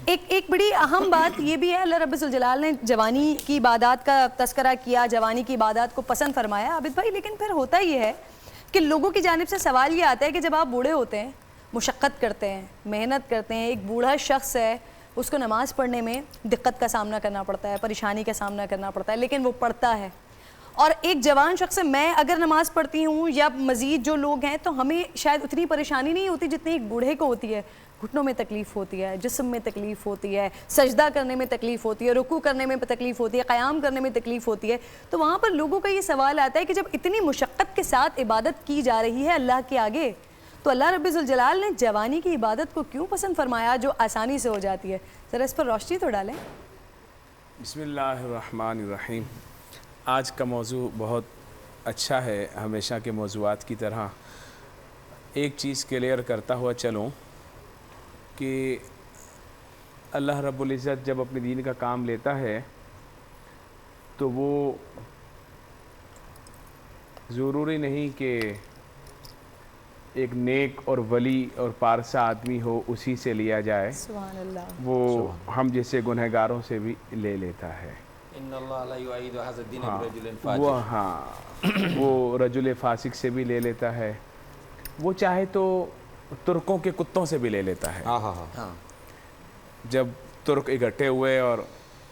ایک بڑی اہم بات یہ بھی ہے، اللہ رب الجلال نے جوانی کی عبادات کا تذکرہ کیا، جوانی کی عبادات کو پسند فرمایا عابد بھائی، لیکن پھر ہوتا یہ ہے کہ لوگوں کی جانب سے سوال یہ آتا ہے کہ جب آپ بوڑھے ہوتے ہیں، مشقت کرتے ہیں، محنت کرتے ہیں، ایک بوڑھا شخص ہے، اس کو نماز پڑھنے میں دقت کا سامنا کرنا پڑتا ہے، پریشانی کا سامنا کرنا پڑتا ہے، لیکن وہ پڑھتا ہے. اور ایک جوان شخص سے میں اگر نماز پڑھتی ہوں یا مزید جو لوگ ہیں تو ہمیں شاید اتنی پریشانی نہیں ہوتی جتنی ایک بوڑھے کو ہوتی ہے. گھٹنوں میں تکلیف ہوتی ہے، جسم میں تکلیف ہوتی ہے، سجدہ کرنے میں تکلیف ہوتی ہے، رکوع کرنے میں تکلیف ہوتی ہے، قیام کرنے میں تکلیف ہوتی ہے. تو وہاں پر لوگوں کا یہ سوال آتا ہے کہ جب اتنی مشقت کے ساتھ عبادت کی جا رہی ہے اللہ کے آگے، تو اللہ رب الجلال نے جوانی کی عبادت کو کیوں پسند فرمایا جو آسانی سے ہو جاتی ہے؟ ذرا اس پر روشنی تو ڈالیں. بسم اللہ الرحمن الرحیم. آج کا موضوع بہت اچھا ہے، ہمیشہ کے موضوعات کی طرح. ایک چیز کلیئر کرتا ہوا چلوں کہ اللہ رب العزت جب اپنے دین کا کام لیتا ہے تو وہ ضروری نہیں کہ ایک نیک اور ولی اور پارسا آدمی ہو اسی سے لیا جائے. سبحان اللہ. وہ ہم جیسے گنہگاروں سے بھی لے لیتا ہے. ان اللہ لا یعید ھذا الدین برجل وہ فاجر. وہ رجل فاسق سے بھی لے لیتا ہے. وہ چاہے تو ترکوں کے کتوں سے بھی لے لیتا ہے. جب ترک اکٹھے ہوئے اور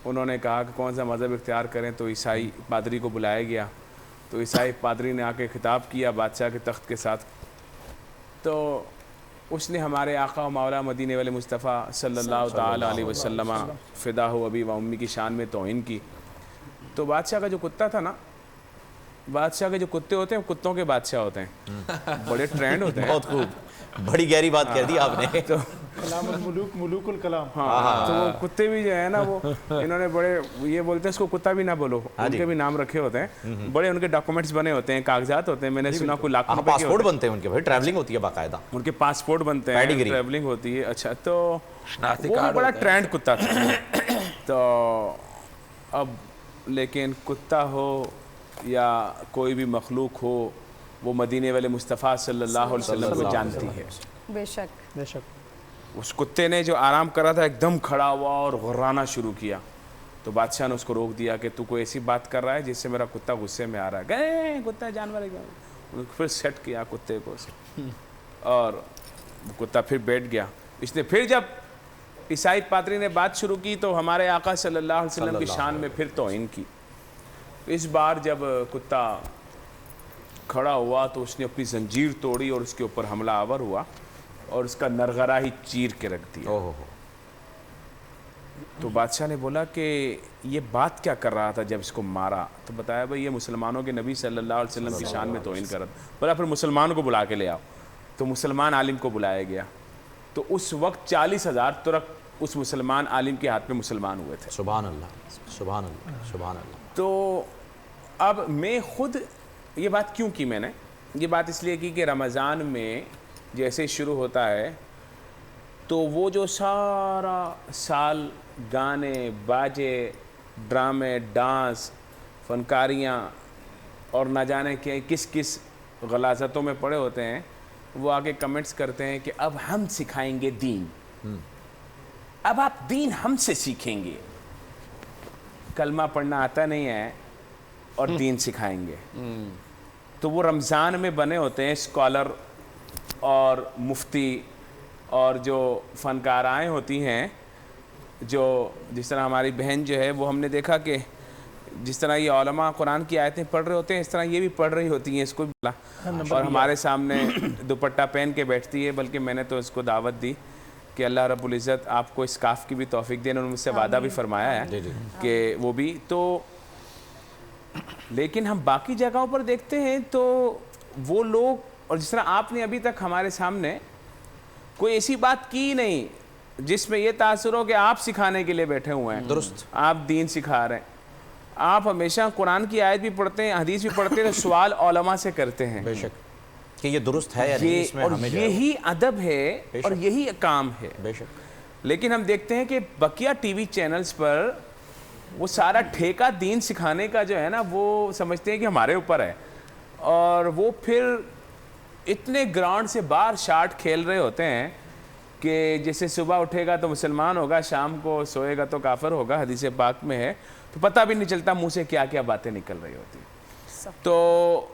انہوں نے کہا کہ کون سا مذہب اختیار کریں تو عیسائی پادری کو بلایا گیا. تو عیسائی پادری نے آ کے خطاب کیا بادشاہ کے تخت کے ساتھ. تو اس نے ہمارے آقا و مولا مدینے والے مصطفیٰ صلی اللہ تعالی علیہ وسلم فدا ہو ابی و امی کی شان میں توہین کی. تو بادشاہ کا جو کتا تھا نا، بادشاہ کے جو کتے ہوتے ہیں کتوں کے بادشاہ ہوتے ہیں، بڑے ٹرینڈ ہوتے ہیں. بہت خوب، بڑی گہری بات کہہ دی آپ نے. تو کلام الملوک ملوک الکلام. ہاں تو وہ کتے بھی جو ہے نا وہ انہوں نے بڑے یہ بولتے ہیں اس کو کتا بھی نہ بولو، ان کے بھی نام رکھے ہوتے ہیں. بڑے ان کے ڈاکومنٹس بنے ہوتے ہیں، کاغذات ہوتے ہیں. میں نے سنا کوئی لاکھوں روپے کے پاسپورٹ بنتے ہیں ان کے، بھائی ٹریولنگ ہوتی ہے باقاعدہ، ان کے پاسپورٹ بنتے ہیں، ٹریولنگ ہوتی ہے. اچھا تو وہ بڑا ٹرینڈ کتا تھا. تو اب لیکن کتا ہو یا کوئی بھی مخلوق ہو وہ مدینے والے مصطفیٰ صلی اللہ علیہ وسلم کو جانتی ہے. بے شک بے شک. اس کتے نے جو آرام کرا تھا ایک دم کھڑا ہوا اور غرانا شروع کیا. تو بادشاہ نے اس کو روک دیا کہ تو کوئی ایسی بات کر رہا ہے جس سے میرا کتا غصے میں آ رہا ہے. گئے کتا جانور ہے. پھر سیٹ کیا کتے کو اور کتا پھر بیٹھ گیا. اس نے پھر جب عیسائی پادری نے بات شروع کی تو ہمارے آقا صلی اللہ علیہ وسلم کی شان میں پھر توہین کی. اس بار جب کتا کھڑا ہوا تو اس نے اپنی زنجیر توڑی اور اس کے اوپر حملہ آور ہوا اور اس کا نرغرہ ہی چیر کے رکھ دیا. تو بادشاہ نے بولا کہ یہ بات کیا کر رہا تھا جب اس کو مارا؟ تو بتایا بھائی یہ مسلمانوں کے نبی صلی اللہ علیہ وسلم کی شان میں توہین کر رہا تھا. بولا پھر مسلمان کو بلا کے لے آؤ. تو مسلمان عالم کو بلایا گیا. تو اس وقت 40,000 ترک اس مسلمان عالم کے ہاتھ میں مسلمان ہوئے تھے. سبحان اللہ سبحان اللہ سبحان اللہ. تو اب میں خود یہ بات کیوں کی؟ میں نے یہ بات اس لیے کی کہ رمضان میں جیسے شروع ہوتا ہے تو وہ جو سارا سال گانے باجے ڈرامے ڈانس فنکاریاں اور نہ جانے کہ کس کس غلاظتوں میں پڑے ہوتے ہیں، وہ آگے کمنٹس کرتے ہیں کہ اب ہم سکھائیں گے دین، اب آپ دین ہم سے سیکھیں گے. کلمہ پڑھنا آتا نہیں ہے اور دین سکھائیں گے. تو وہ رمضان میں بنے ہوتے ہیں اسکالر اور مفتی اور جو فنکارائیں ہوتی ہیں، جو جس طرح ہماری بہن جو ہے وہ ہم نے دیکھا کہ جس طرح یہ علماء قرآن کی آیتیں پڑھ رہے ہوتے ہیں اس طرح یہ بھی پڑھ رہی ہوتی ہیں. اس کو بھی اور ہمارے سامنے دوپٹہ پہن کے بیٹھتی ہے. بلکہ میں نے تو اس کو دعوت دی کہ اللہ رب العزت آپ کو اس کاف کی بھی توفیق دے. انہوں نے مجھ سے وعدہ بھی فرمایا ہے کہ وہ بھی تو. لیکن ہم باقی جگہوں پر دیکھتے ہیں تو وہ لوگ، اور جس طرح آپ نے ابھی تک ہمارے سامنے کوئی ایسی بات کی نہیں جس میں یہ تاثر ہو کہ آپ سکھانے کے لیے بیٹھے ہوئے ہیں. درست آپ دین سکھا رہے ہیں. آپ ہمیشہ قرآن کی آیت بھی پڑھتے ہیں، حدیث بھی پڑھتے ہیں، تو سوال علماء سے کرتے ہیں بے شک کہ یہ درست ہے یا نہیں. اس میں اور یہی ادب ہے اور یہی کام ہے. بے شک. لیکن ہم دیکھتے ہیں کہ بقیہ ٹی وی چینلز پر وہ سارا ٹھیکہ دین سکھانے کا جو ہے نا وہ سمجھتے ہیں کہ ہمارے اوپر ہے. اور وہ پھر اتنے گراؤنڈ سے باہر شاٹ کھیل رہے ہوتے ہیں کہ جیسے صبح اٹھے گا تو مسلمان ہوگا، شام کو سوئے گا تو کافر ہوگا، حدیث پاک میں ہے، تو پتہ بھی نہیں چلتا منہ سے کیا کیا باتیں نکل رہی ہوتی ہیں۔ تو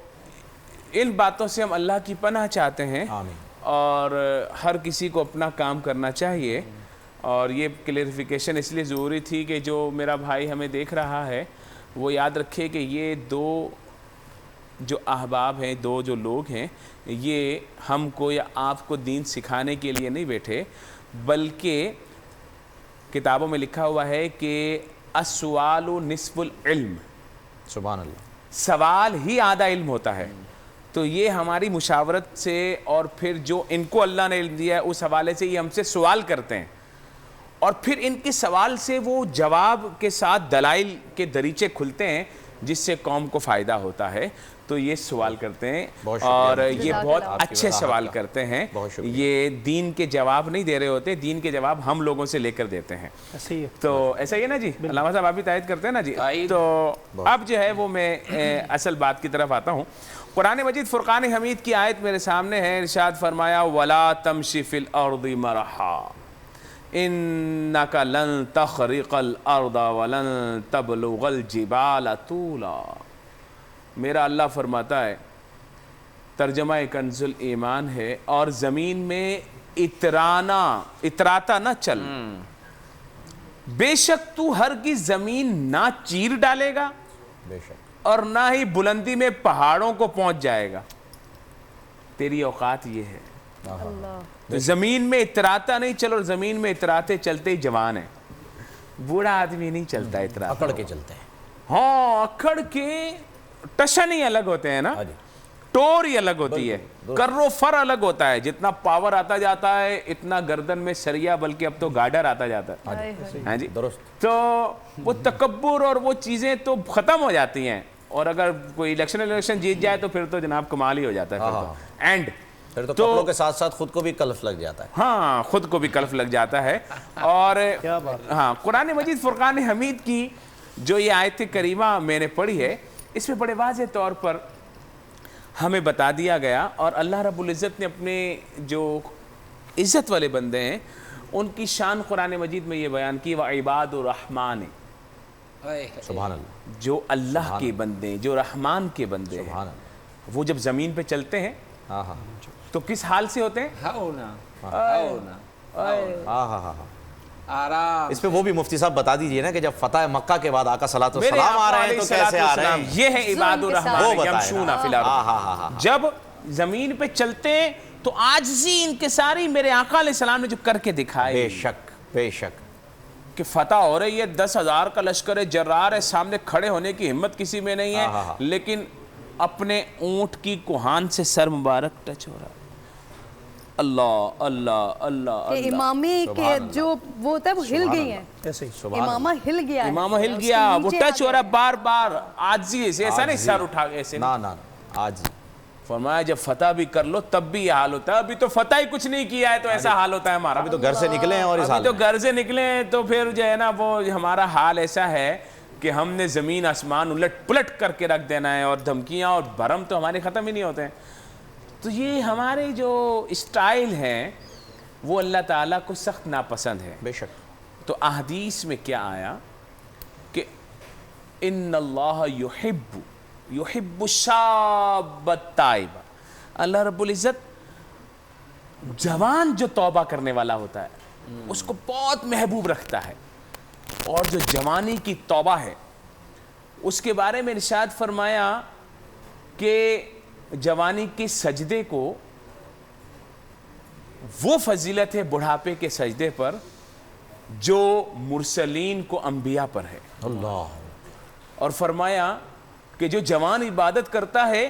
ان باتوں سے ہم اللہ کی پناہ چاہتے ہیں، اور ہر کسی کو اپنا کام کرنا چاہیے۔ اور یہ کلیریفیکیشن اس لیے ضروری تھی کہ جو میرا بھائی ہمیں دیکھ رہا ہے وہ یاد رکھے کہ یہ دو جو احباب ہیں، دو جو لوگ ہیں، یہ ہم کو یا آپ کو دین سکھانے کے لیے نہیں بیٹھے، بلکہ کتابوں میں لکھا ہوا ہے کہ السؤال نصف العلم، سبحان اللہ، سوال ہی آدھا علم ہوتا ہے۔ تو یہ ہماری مشاورت سے، اور پھر جو ان کو اللہ نے علم دیا ہے اس حوالے سے یہ ہم سے سوال کرتے ہیں، اور پھر ان کے سوال سے وہ جواب کے ساتھ دلائل کے دریچے کھلتے ہیں جس سے قوم کو فائدہ ہوتا ہے۔ تو یہ سوال کرتے ہیں، اور یہ بہت اچھے سوال کرتے ہیں، یہ دین کے جواب نہیں دے رہے ہوتے، دین کے جواب ہم لوگوں سے لے کر دیتے ہیں۔ تو ایسا ہی ہے نا جی، علامہ صاحب آپ بھی تائید کرتے ہیں نا جی۔ تو اب جو ہے وہ میں اصل بات کی طرف آتا ہوں۔ قرآن مجید فرقان حمید کی آیت میرے سامنے ہے، ارشاد فرمایا وَلَا تَمْشِ فِي الْأَرْضِ مَرَحًا إِنَّكَ لَن تَخْرِقَ الْأَرْضَ وَلَن تَبْلُغَ الْجِبَالَ طُولًا۔ میرا اللہ فرماتا ہے، ترجمہ کنز الایمان ہے، اور زمین میں اتراتا نہ چل، بے شک تو ہرگز زمین نہ چیر ڈالے گا بے شک، اور نہ ہی بلندی میں پہاڑوں کو پہنچ جائے گا، تیری اوقات یہ ہے۔ تو زمین میں اتراتا نہیں چل، اور زمین میں اتراتے چلتے ہی جوان ہے، بوڑھا آدمی نہیں چلتا اتراتا، اکڑ کے چلتے ہیں۔ ہاں، اکڑ کے ٹشن ہی الگ ہوتے ہیں نا، ٹور ہی الگ ہوتی ہے، کرو فر الگ ہوتا ہے، جتنا پاور آتا جاتا ہے اتنا گردن میں سریا، بلکہ اب تو گارڈر آتا جاتا ہے، ہاں جی، درست۔ تو وہ تکبر اور وہ چیزیں تو ختم ہو جاتی ہیں، اور اگر کوئی الیکشن جیت جائے تو پھر تو جناب کمال ہی ہو جاتا ہے، پھر تو اینڈ، پھر تو کپڑوں کے ساتھ ساتھ خود کو بھی کلف لگ جاتا ہے۔ ہاں، خود کو بھی کلف لگ جاتا ہے۔ اور ہاں، قرآن مجید فرقان حمید کی جو یہ آیت کریمہ میں نے پڑھی ہے، اس میں بڑے واضح طور پر ہمیں بتا دیا گیا، اور اللہ رب العزت نے اپنے جو عزت والے بندے ہیں ان کی شان قرآن مجید میں یہ بیان کی، وعباد الرحمن، سبحان اللہ، جو اللہ کے بندے، جو رحمان کے بندے ہیں، سبحان اللہ، وہ جب زمین پہ چلتے ہیں ہاں ہاں تو کس حال سے ہوتے ہیں؟ آرام۔ اس پہ وہ بھی مفتی صاحب بتا دیجئے نا کہ جب فتح مکہ کے بعد آقا صلی اللہ علیہ وسلم آ رہے ہیں تو کیسے آ رہے ہیں؟ یہ ہے عباد الرحمن یمشون فی الارض۔ ہاں، جب زمین پہ چلتے ہیں تو عاجزی انکساری میرے آقا علیہ السلام نے جو کر کے دکھائے، بے شک بے شک، کہ فتح ہو رہی ہے، 10,000 کا لشکر جرار ہے، سامنے کھڑے ہونے کی ہمت کسی میں نہیں ہے، لیکن اپنے اونٹ کی کوہان سے سر مبارک ٹچ ہو رہا ہے، اللہ اللہ اللہ کہ امامے کے جو وہ ہوتا ہے وہ ہل گئی ہیں، امامہ ہل گیا ہے، امامہ ہل گیا، وہ ٹچ ہو رہا ہے بار بار، عاجزی سے، ایسا نہیں سر اٹھا گئے ایسے، نا آج فرمایا جب فتح بھی کر لو تب بھی یہ حال ہوتا ہے، ابھی تو فتح ہی کچھ نہیں کیا ہے تو ایسا حال ہوتا ہے ہمارا، ابھی تو گھر سے نکلے ہیں اور اس حال ابھی تو گھر سے نکلے ہیں تو پھر جو ہے نا وہ ہمارا حال ایسا ہے کہ ہم نے زمین آسمان الٹ پلٹ کر کے رکھ دینا ہے، اور دھمکیاں اور بھرم تو ہمارے ختم ہی نہیں ہوتے ہیں۔ تو یہ ہمارے جو اسٹائل ہیں وہ اللہ تعالیٰ کو سخت ناپسند ہے۔ بے شک، تو احادیث میں کیا آیا کہ ان اللہ یحب الشاب التائب، اللہ رب العزت جوان جو توبہ کرنے والا ہوتا ہے اس کو بہت محبوب رکھتا ہے، اور جو جوانی کی توبہ ہے اس کے بارے میں ارشاد فرمایا کہ جوانی کے سجدے کو وہ فضیلت ہے بڑھاپے کے سجدے پر جو مرسلین کو انبیاء پر ہے، اللہ، اور فرمایا کہ جو جوان عبادت کرتا ہے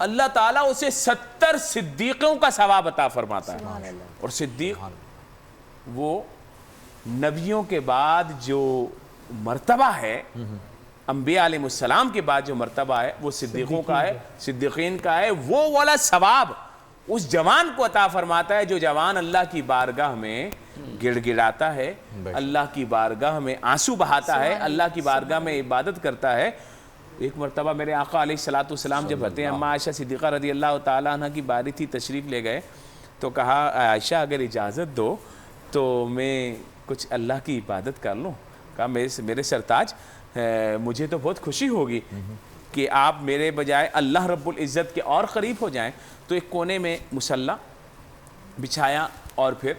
اللہ تعالیٰ اسے 70 صدیقوں کا ثواب عطا فرماتا ہے، اور صدیق وہ نبیوں کے بعد جو مرتبہ ہے، انبیاء علیہ السلام کے بعد جو مرتبہ ہے وہ صدیقوں کا ہے، صدیقین کا ہے، وہ والا ثواب اس جوان کو عطا فرماتا ہے جو جوان اللہ کی بارگاہ میں گڑ گڑاتا ہے، اللہ کی بارگاہ میں آنسو بہاتا ہے، اللہ کی بارگاہ میں عبادت کرتا ہے۔ ایک مرتبہ میرے آقا علیہ السلام جب ہوتے ہیں، اماں عائشہ صدیقہ رضی اللہ تعالیٰ عنہ کی باری تھی، تشریف لے گئے تو کہا عائشہ اگر اجازت دو تو میں کچھ اللہ کی عبادت کر لوں. کہا میرے سرتاج مجھے تو بہت خوشی ہوگی کہ آپ میرے بجائے اللہ رب العزت کے اور قریب ہو جائیں. تو ایک کونے میں مصلی بچھایا اور پھر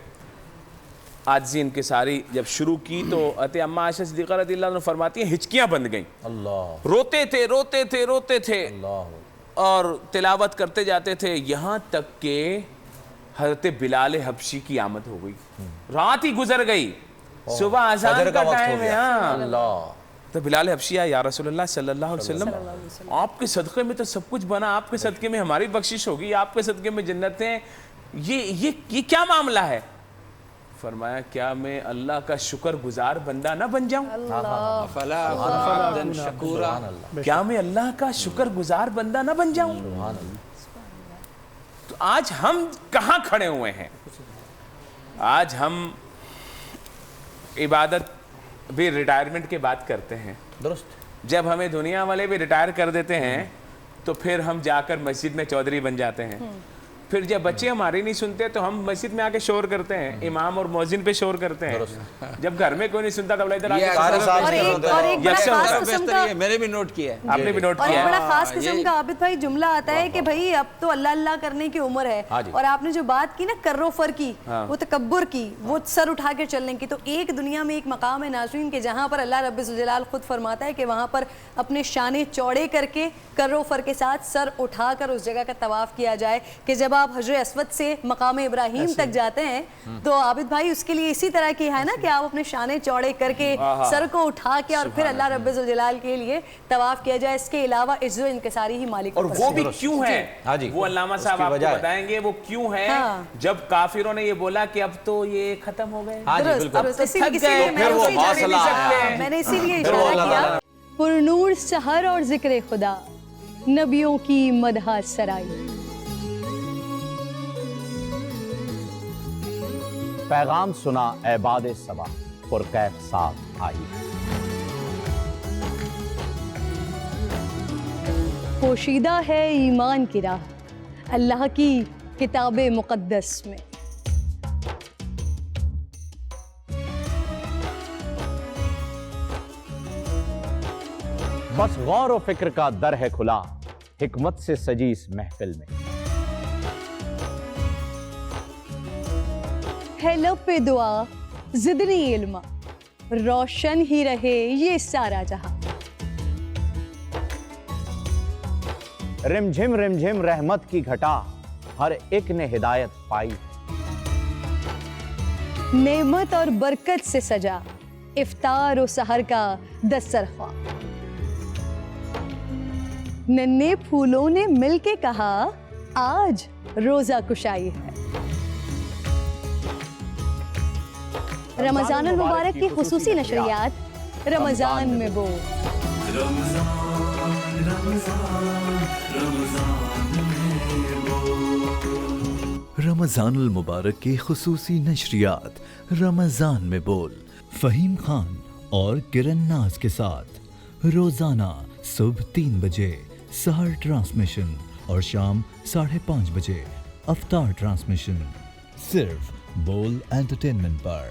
عاجزی انکساری جب شروع کی تو اماں عائشہ صدیقہ رضی اللہ عنہ فرماتی ہیں ہچکیاں بند گئیں. اللہ روتے تھے اللہ اور تلاوت کرتے جاتے تھے یہاں تک کہ حضرت بلال حبشی کی آمد ہو گئی. رات ہی گزر گئی, صبح اذان فجر کا وقت ہو ٹائم ہے. گیا. ہاں اللہ تو بلال حبشی آیا, یا رسول اللہ صلی اللہ علیہ وسلم آپ کے صدقے میں تو سب کچھ بنا, آپ کے صدقے میں ہماری بخشش ہوگی, آپ کے صدقے میں جنتیں, یہ کیا معاملہ ہے؟ فرمایا کیا میں اللہ کا شکر گزار بندہ نہ بن جاؤں؟ کیا میں اللہ کا شکر گزار بندہ نہ بن جاؤں؟ تو آج ہم کہاں کھڑے ہوئے ہیں؟ آج ہم عبادت بھی ریٹائرمنٹ کے بات کرتے ہیں. درست. جب ہمیں دنیا والے بھی ریٹائر کر دیتے ہیں تو پھر ہم جا کر مسجد میں چودھری بن جاتے ہیں. پھر جب بچے ہماری نہیں سنتے تو ہم مسجد میں آ کے شور کرتے ہیں, امام اور مؤذن پہ شور کرتے ہیں. جب گھر میں کوئی نہیں سنتا تو ادھر اور ایک بڑا خاص قسم کا, میں نے بھی نوٹ کیا ہے, آپ نے بھی نوٹ اور کیا ایک ہے. بڑا خاص قسم کا عابد بھائی جملہ آتا ہے کہ بھائی اب تو اللہ اللہ کرنے کی عمر ہے, اور آپ نے جو بات کی نا کرو فر کی, وہ تکبر کی, وہ سر اٹھا کے چلنے کی, تو ایک دنیا میں ایک مقام ہے ناظرین کہ جہاں پر اللہ رب الجلال خود فرماتا ہے کہ وہاں پر اپنے شانے چوڑے کر کے کرو فر کے ساتھ سر اٹھا کر اس جگہ کا طواف کیا جائے, کہ جب آپ حجر اسود سے مقام ابراہیم تک جاتے ہیں تو عابد بھائی اس کے لیے اسی طرح کی ہے نا کہ آپ اپنے شانے چوڑے کر کے سر کو اٹھا کے اور پھر اللہ رب الجلال کے لیے طواف کیا جائے. اس کے علاوہ عجز و انکساری ہی مالک, اور وہ بھی کیوں ہے, وہ علامہ صاحب آپ کو بتائیں گے وہ کیوں ہے. جب کافروں نے یہ بولا کہ اب تو یہ ختم ہو گئے, میں نے اسی لیے اشارہ کیا, پرنور سحر اور ذکر خدا نبیوں کی مدح سرائی. پیغام سنا اے باد صبا پرکیف صاحب آئی. پوشیدہ ہے ایمان کی راہ اللہ کی کتاب مقدس میں. بس غور و فکر کا در ہے کھلا حکمت سے سجی اس محفل میں. ہے لب پہ دعا زدنی علم, روشن ہی رہے یہ سارا جہاں. رم جھم رحمت کی گھٹا ہر ایک نے ہدایت پائی. نعمت اور برکت سے سجا افطار و سحر کا دسترخواں. ننھے پھولوں نے مل کے کہا آج روزہ کشائی ہے. رمضان المبارک کی خصوصی نشریات رمضان میں بول. رمضان المبارک کی خصوصی نشریات رمضان میں بول, فہیم خان اور کرن ناز کے ساتھ روزانہ صبح 3 بجے سحر ٹرانسمیشن اور شام 5:30 بجے افطار ٹرانسمیشن, صرف بول انٹرٹینمنٹ پر.